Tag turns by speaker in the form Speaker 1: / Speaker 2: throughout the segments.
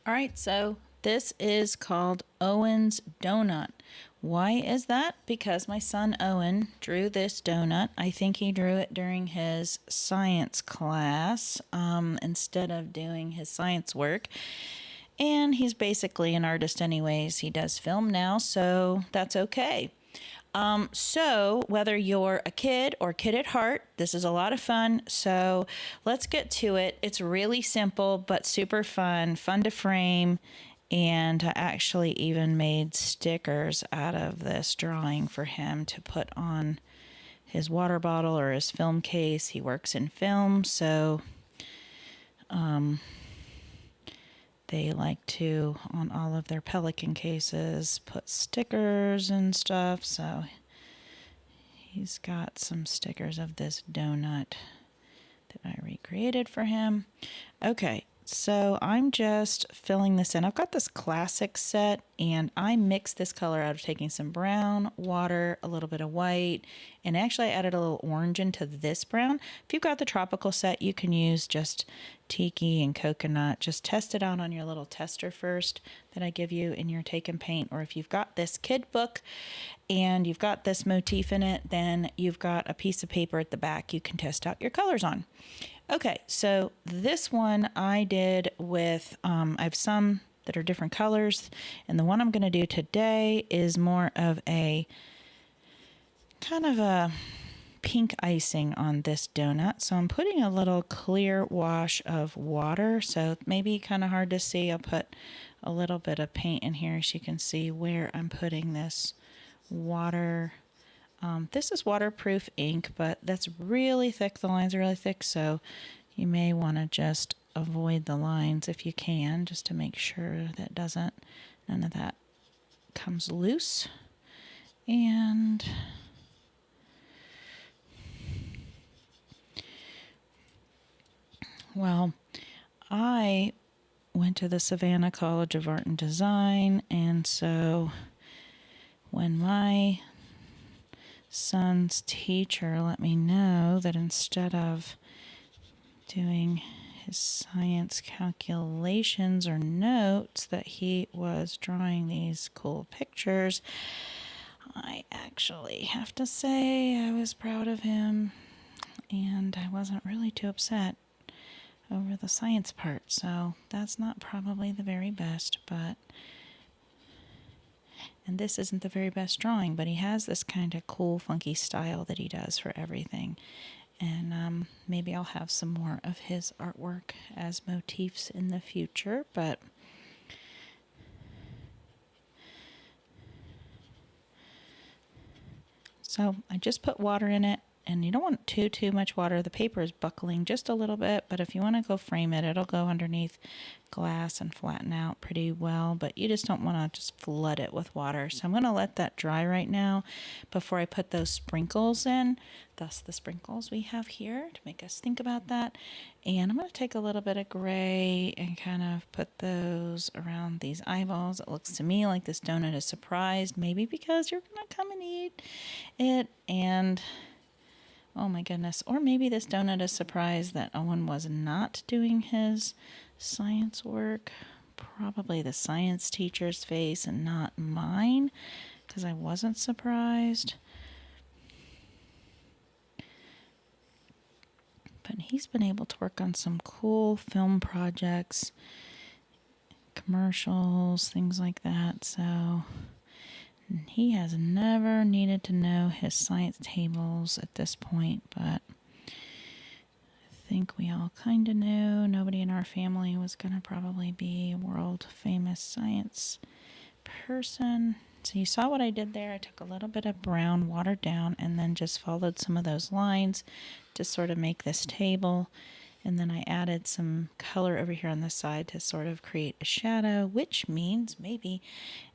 Speaker 1: All right, so this is called Owen's Donut. Why is that? Because my son Owen drew this donut. I think he drew it during his science class instead of doing his science work. And he's basically an artist, anyways. He does film now, so that's okay. So, whether you're a kid or kid at heart, this is a lot of fun. So, let's get to it. It's really simple, but super fun, fun to frame. And I actually even made stickers out of this drawing for him to put on his water bottle or his film case. He works in film, so they like to, on all of their Pelican cases, put stickers and stuff. So he's got some stickers of this donut that I recreated for him. Okay, so I'm just filling this in. I've got this classic set, and I mixed this color out of taking some brown, water, a little bit of white, and actually I added a little orange into this brown. If you've got the tropical set, you can use just tiki and coconut. Just test it out on your little tester first that I give you in your Take and Paint. Or if you've got this kid book and you've got this motif in it, then you've got a piece of paper at the back you can test out your colors on. Okay, so this one I did with, I have some that are different colors, and the one I'm going to do today is more of a kind of a pink icing on this donut. So I'm putting a little clear wash of water, so maybe kind of hard to see. I'll put a little bit of paint in here so you can see where I'm putting this water. This is waterproof ink, but that's really thick. The lines are really thick, so you may want to just avoid the lines if you can, just to make sure that none of that comes loose. And well, I went to the Savannah College of Art and Design, and so when my son's teacher let me know that instead of doing his science calculations or notes that he was drawing these cool pictures, I actually have to say I was proud of him, and I wasn't really too upset over the science part. So that's not probably the very best, but and this isn't the very best drawing, but he has this kind of cool, funky style that he does for everything. And maybe I'll have some more of his artwork as motifs in the future, but so I just put water in it, and you don't want too much water. The paper is buckling just a little bit, but if you want to go frame it, it'll go underneath glass and flatten out pretty well, but you just don't want to just flood it with water. So I'm going to let that dry right now before I put those sprinkles in, thus the sprinkles we have here to make us think about that. And I'm going to take a little bit of gray and kind of put those around these eyeballs. It looks to me like this donut is surprised, maybe because you're going to come and eat it, and oh my goodness. Or maybe this donut is surprised that Owen was not doing his science work. Probably the science teacher's face and not mine, because I wasn't surprised. But he's been able to work on some cool film projects, commercials, things like that. So he has never needed to know his science tables at this point, but I think we all kind of knew. Nobody in our family was going to probably be a world famous science person. So you saw what I did there. I took a little bit of brown, watered down, and then just followed some of those lines to sort of make this table. And then I added some color over here on the side to sort of create a shadow, which means maybe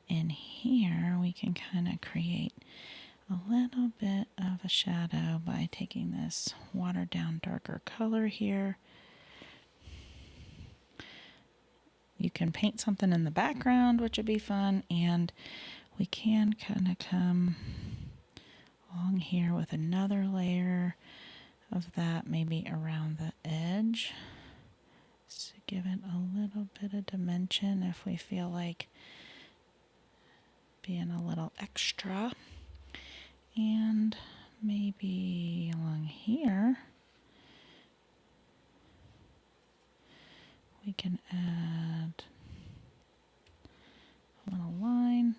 Speaker 1: in here we can kind of create a little bit of a shadow by taking this watered down darker color here. You can paint something in the background, which would be fun, and we can kind of come along here with another layer of that, maybe around the edge. Just to give it a little bit of dimension if we feel like being a little extra. And maybe along here we can add a little line.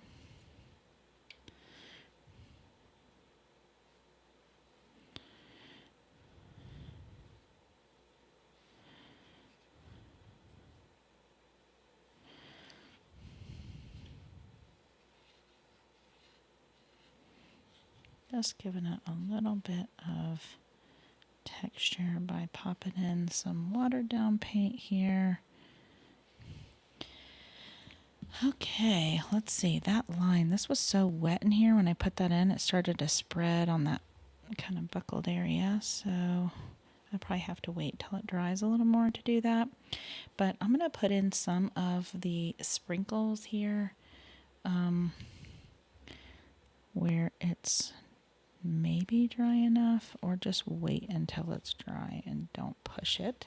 Speaker 1: Just giving it a little bit of texture by popping in some watered down paint here. Okay, let's see, that line, this was so wet in here when I put that in, it started to spread on that kind of buckled area, so I probably have to wait till it dries a little more to do that. But I'm going to put in some of the sprinkles here where it's maybe dry enough, or just wait until it's dry and don't push it.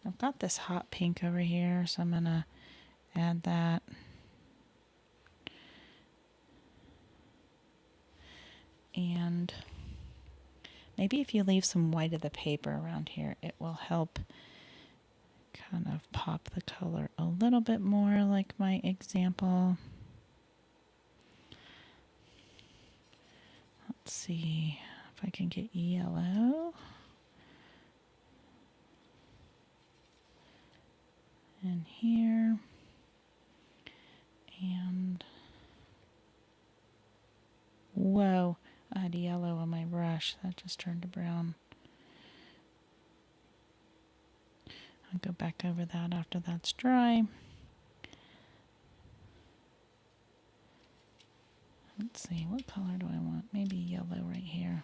Speaker 1: I've got this hot pink over here, so I'm going to add that. And maybe if you leave some white of the paper around here, it will help kind of pop the color a little bit more, like my example. Let's see if I can get yellow. In here. And whoa, I had yellow on my brush. That just turned to brown. I'll go back over that after that's dry. Let's see, what color do I want? Maybe yellow right here.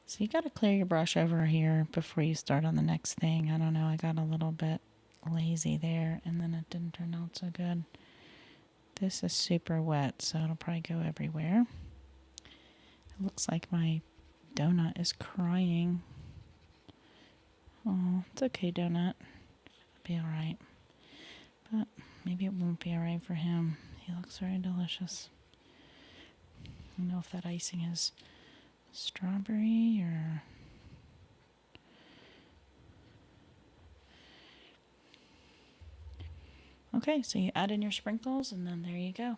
Speaker 1: So you got to clear your brush over here before you start on the next thing. I don't know, I got a little bit lazy there and then it didn't turn out so good. This is super wet, so it'll probably go everywhere. It looks like my donut is crying. Oh, it's okay, donut. It'll be alright. But maybe it won't be alright for him. He looks very delicious. I don't know if that icing is strawberry or... Okay, so you add in your sprinkles and then there you go.